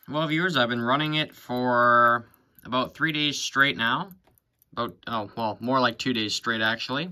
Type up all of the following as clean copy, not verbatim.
Well, viewers, I've been running it for about 3 days straight now. More like 2 days straight, actually.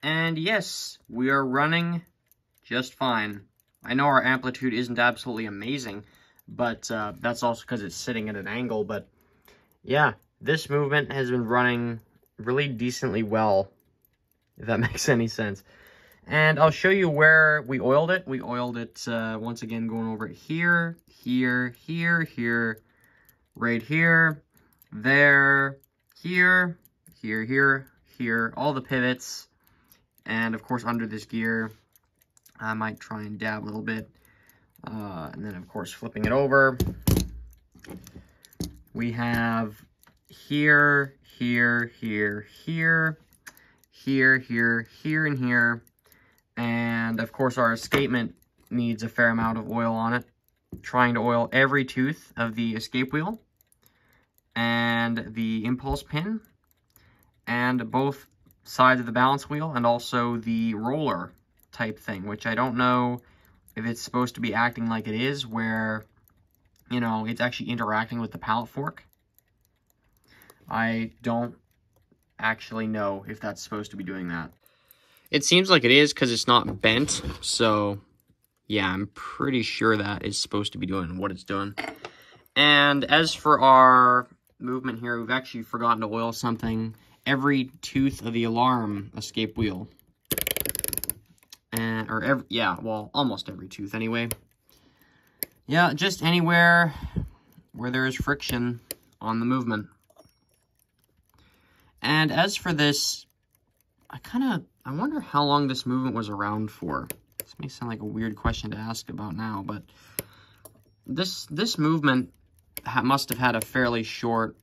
And yes, we are running just fine. I know our amplitude isn't absolutely amazing, but that's also because it's sitting at an angle. But yeah, this movement has been running really decently well, if that makes any sense. And I'll show you where we oiled it. We oiled it, once again, going over it here, here, here, here, right here, there, here, here, here, here, all the pivots. And, of course, under this gear, I might try and dab a little bit. And then, of course, flipping it over. We have here, here, here, here, here, here, here, and here. And, of course, our escapement needs a fair amount of oil on it. Trying to oil every tooth of the escape wheel and the impulse pin and both sides of the balance wheel and also the roller type thing, which I don't know if it's supposed to be acting like it is, where, you know, it's actually interacting with the pallet fork. I don't actually know if that's supposed to be doing that. It seems like it is because it's not bent, so yeah, I'm pretty sure that is supposed to be doing what it's doing. And as for our movement here, we've actually forgotten to oil something. Every tooth of the alarm escape wheel. And, almost every tooth anyway. Yeah, just anywhere where there is friction on the movement. And as for this, I wonder how long this movement was around for. This may sound like a weird question to ask about now, but this movement must have had a fairly short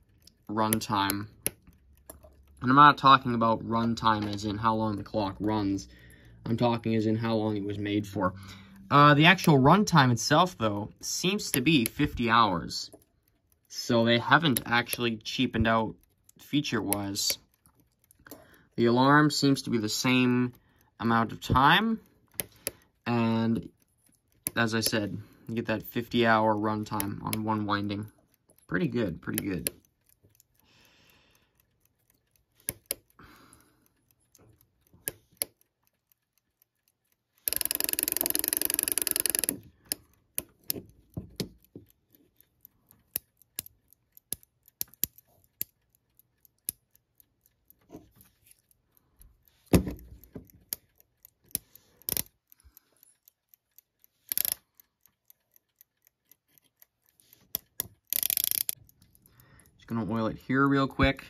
run time. And I'm not talking about run time as in how long the clock runs. I'm talking as in how long it was made for. The actual run time itself, though, seems to be 50 hours. So they haven't actually cheapened out feature-wise. The alarm seems to be the same amount of time. And as I said, you get that 50-hour run time on one winding. Pretty good, pretty good. Gonna oil it here real quick.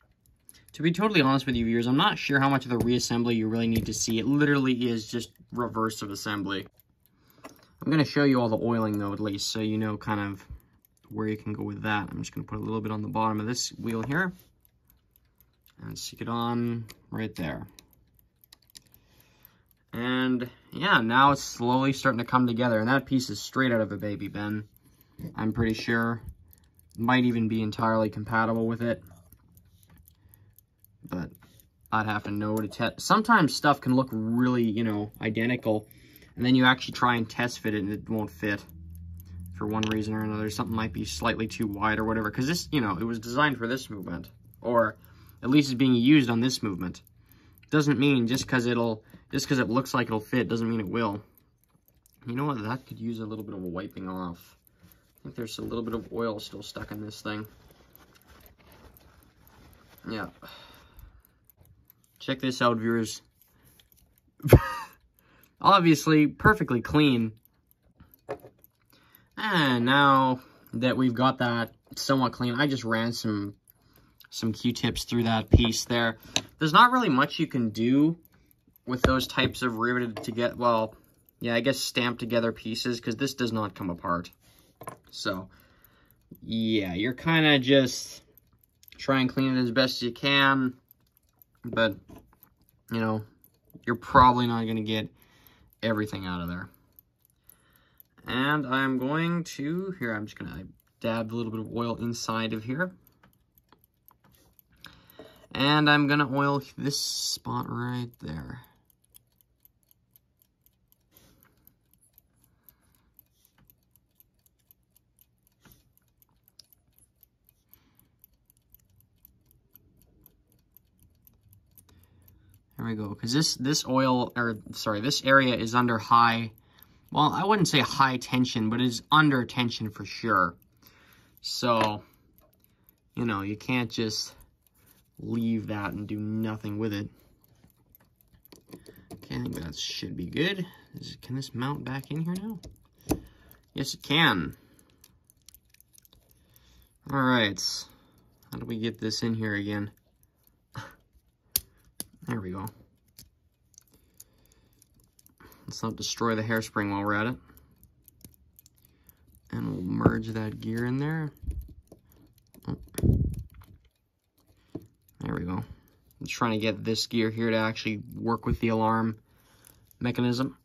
To be totally honest with you, viewers, I'm not sure how much of the reassembly you really need to see. It literally is just reverse of assembly. I'm gonna show you all the oiling though, at least, so you know kind of where you can go with that. I'm just gonna put a little bit on the bottom of this wheel here and stick it on right there. And yeah, now it's slowly starting to come together, and that piece is straight out of a baby bin, I'm pretty sure. Might even be entirely compatible with it, but I'd have to know to test. Sometimes stuff can look really, you know, identical, and then you actually try and test fit it and it won't fit for one reason or another. Something might be slightly too wide or whatever, because this, you know, it was designed for this movement, or at least it's being used on this movement. Doesn't mean just because it looks like it'll fit doesn't mean it will. You know what, that could use a little bit of a wiping off. I think there's a little bit of oil still stuck in this thing. Yeah. Check this out, viewers. Obviously, perfectly clean. And now that we've got that somewhat clean, I just ran some Q-tips through that piece there. There's not really much you can do with those types of riveted together, well, yeah, I guess stamped together pieces, because this does not come apart. So, yeah, you're kind of just try and clean it as best as you can, but, you know, you're probably not going to get everything out of there. And I'm going to, here, I'm just going to dab a little bit of oil inside of here. And I'm going to oil this spot right there. There we go. Because this oil, or sorry, this area is under high, well, I wouldn't say high tension, but it's under tension for sure. So, you know, you can't just leave that and do nothing with it. Okay, I think that should be good. Can this mount back in here now? Yes, it can. All right. How do we get this in here again? There we go. Let's not destroy the hairspring while we're at it. And we'll merge that gear in there. Oh. There we go. I'm just trying to get this gear here to actually work with the alarm mechanism.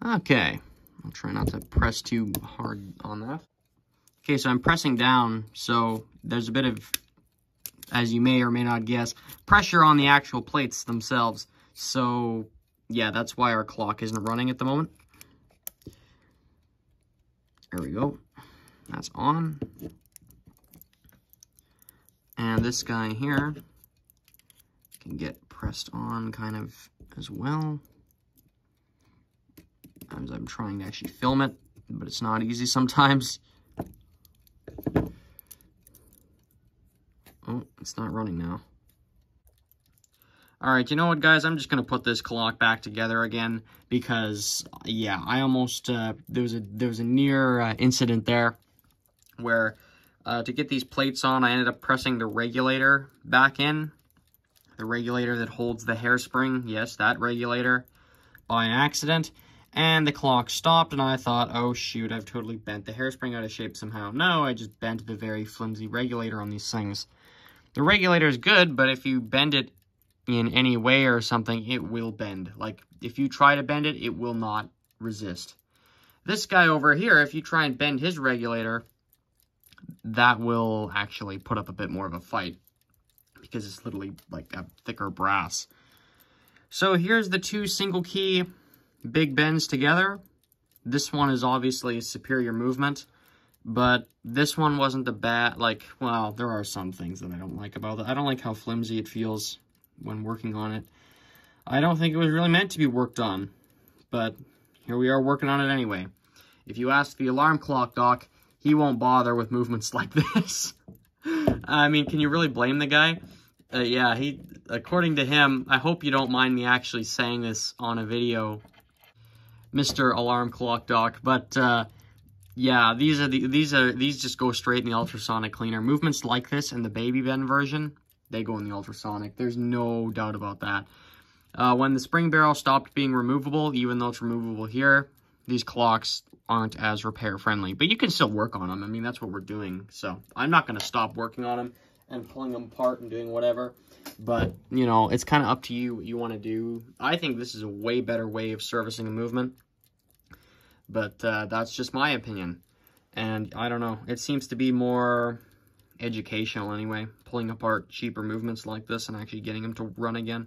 Okay. I'll try not to press too hard on that. Okay, so I'm pressing down, so there's a bit of, as you may or may not guess, pressure on the actual plates themselves. So, yeah, that's why our clock isn't running at the moment. There we go. That's on. And this guy here can get pressed on kind of as well. Sometimes I'm trying to actually film it, but it's not easy sometimes. Oh, it's not running now. All right, you know what, guys? I'm just going to put this clock back together again because, yeah, I almost, there was a near incident there where to get these plates on, I ended up pressing the regulator back in. The regulator that holds the hairspring, yes, that regulator, by accident. And the clock stopped, and I thought, oh, shoot, I've totally bent the hairspring out of shape somehow. No, I just bent the very flimsy regulator on these things. The regulator is good, but if you bend it in any way or something, it will bend. Like, if you try to bend it, it will not resist. This guy over here, if you try and bend his regulator, that will actually put up a bit more of a fight because it's literally like a thicker brass. So here's the two single key big bends together. This one is obviously superior movement, but this one wasn't the bad, like, well, there are some things that I don't like about it. I don't like how flimsy it feels when working on it. I don't think it was really meant to be worked on, but here we are working on it anyway. If you ask the alarm clock doc, he won't bother with movements like this. I mean, can you really blame the guy? Yeah, according to him, I hope you don't mind me actually saying this on a video, Mr. Alarm Clock Doc, but yeah, these just go straight in the ultrasonic cleaner. Movements like this in the baby bend version, they go in the ultrasonic. There's no doubt about that. When the spring barrel stopped being removable, even though it's removable here, these clocks aren't as repair friendly, but you can still work on them. I mean, that's what we're doing. So I'm not going to stop working on them and pulling them apart and doing whatever. But, you know, it's kind of up to you what you want to do. I think this is a way better way of servicing a movement. But that's just my opinion. And I don't know. It seems to be more educational anyway. Pulling apart cheaper movements like this and actually getting them to run again.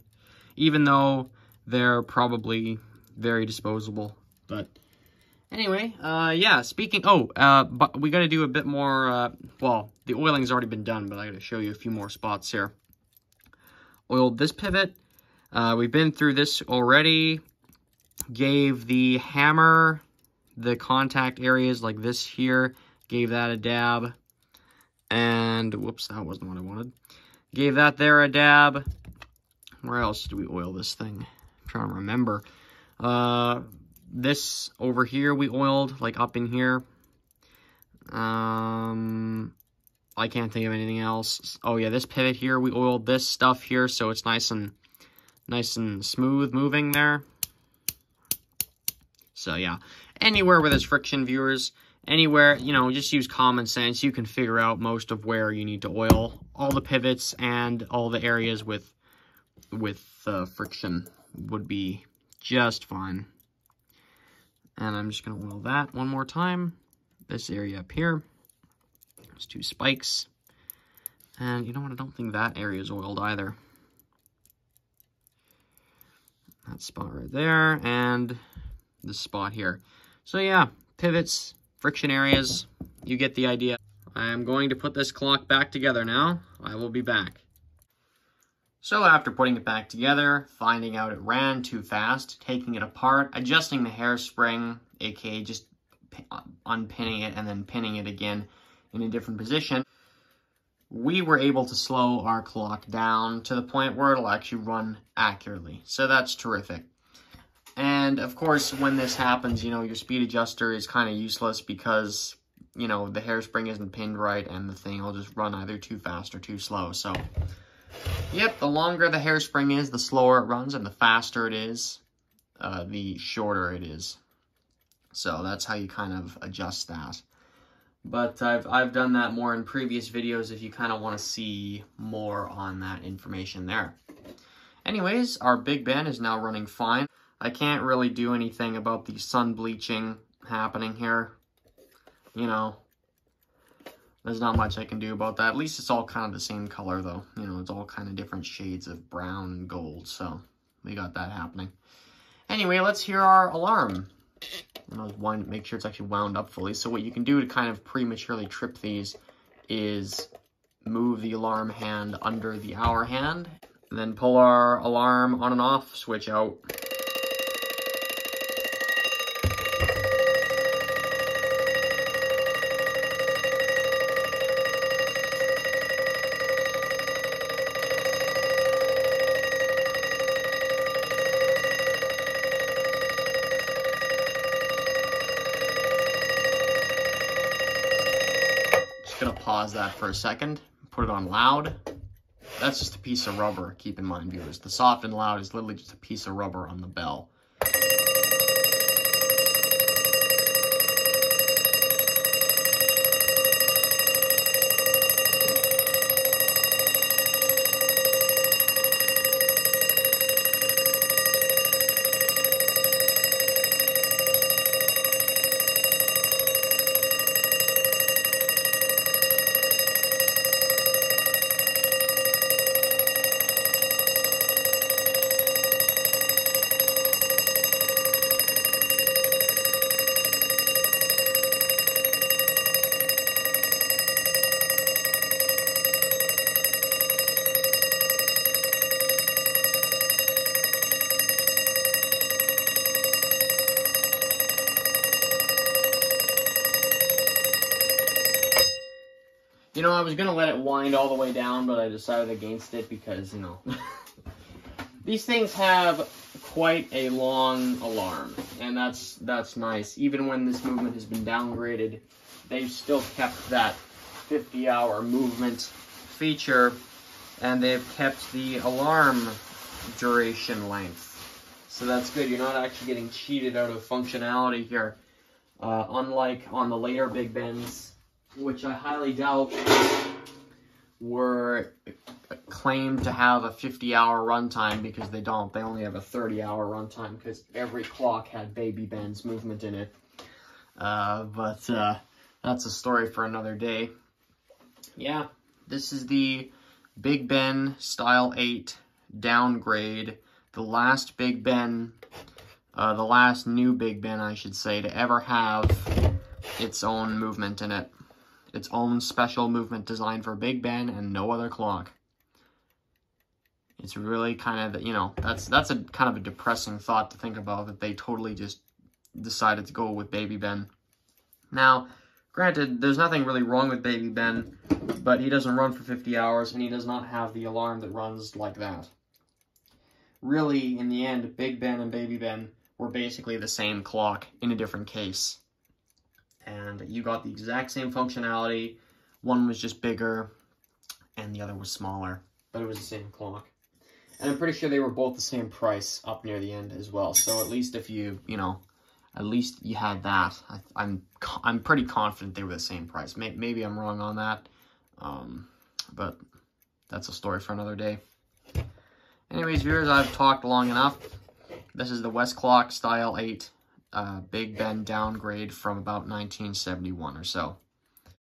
Even though they're probably very disposable. But anyway, yeah, speaking... but we got to do a bit more... well, the oiling's already been done, but I got to show you a few more spots here. Oiled this pivot. We've been through this already. Gave the hammer the contact areas like this here. Gave that a dab. And, whoops, that wasn't what I wanted. Gave that there a dab. Where else do we oil this thing? I'm trying to remember. This over here we oiled, like up in here. I can't think of anything else. Oh yeah, this pivot here, we oiled this stuff here, so it's nice and smooth moving there. So yeah, anywhere where there's friction, viewers, anywhere, you know, just use common sense. You can figure out most of where you need to oil all the pivots and all the areas with friction would be just fine. And I'm just going to oil that one more time. This area up here. There's two spikes. And you know what? I don't think that area is oiled either. That spot right there. And this spot here. So yeah, pivots, friction areas. You get the idea. I am going to put this clock back together now. I will be back. So after putting it back together, finding out it ran too fast, taking it apart, adjusting the hairspring, aka just unpinning it and then pinning it again in a different position, we were able to slow our clock down to the point where it'll actually run accurately. So that's terrific. And of course, when this happens, you know, your speed adjuster is kind of useless because, you know, the hairspring isn't pinned right and the thing will just run either too fast or too slow. So, yep, the longer the hairspring is, the slower it runs, and the faster it is, the shorter it is. So that's how you kind of adjust that. But I've done that more in previous videos if you kind of want to see more on that information there. Anyways, our Big Ben is now running fine. I can't really do anything about the sun bleaching happening here. You know, there's not much I can do about that. At least it's all kind of the same color, though. You know, it's all kind of different shades of brown and gold, so we got that happening. Anyway, let's hear our alarm. Make sure it's actually wound up fully. So what you can do to kind of prematurely trip these is move the alarm hand under the hour hand, and then pull our alarm on and off switch out. Gonna pause that for a second, put it on loud. That's just a piece of rubber, keep in mind, viewers. The soft and loud is literally just a piece of rubber on the bell. You know, I was going to let it wind all the way down, but I decided against it because, you know, these things have quite a long alarm, and that's nice. Even when this movement has been downgraded, they've still kept that 50-hour movement feature, and they've kept the alarm duration length. So that's good. You're not actually getting cheated out of functionality here, unlike on the later Big Bens, which I highly doubt were claimed to have a 50-hour runtime, because they don't. They only have a 30-hour runtime because every clock had Baby Ben's movement in it. But that's a story for another day. Yeah, this is the Big Ben Style 8 downgrade. The last Big Ben, the last new Big Ben, I should say, to ever have its own movement in it. Its own special movement designed for Big Ben and no other clock. It's really kind of, you know, that's a kind of a depressing thought to think about, that they totally just decided to go with Baby Ben. Now, granted, there's nothing really wrong with Baby Ben, but he doesn't run for 50 hours, and he does not have the alarm that runs like that. Really, in the end, Big Ben and Baby Ben were basically the same clock in a different case. And you got the exact same functionality. One was just bigger, and the other was smaller, but it was the same clock. And I'm pretty sure they were both the same price up near the end as well. So at least if you know, at least you had that. I'm pretty confident they were the same price. Maybe I'm wrong on that, but that's a story for another day. Anyways, viewers, I've talked long enough. This is the Westclox Style 8 Big Ben downgrade from about 1971 or so.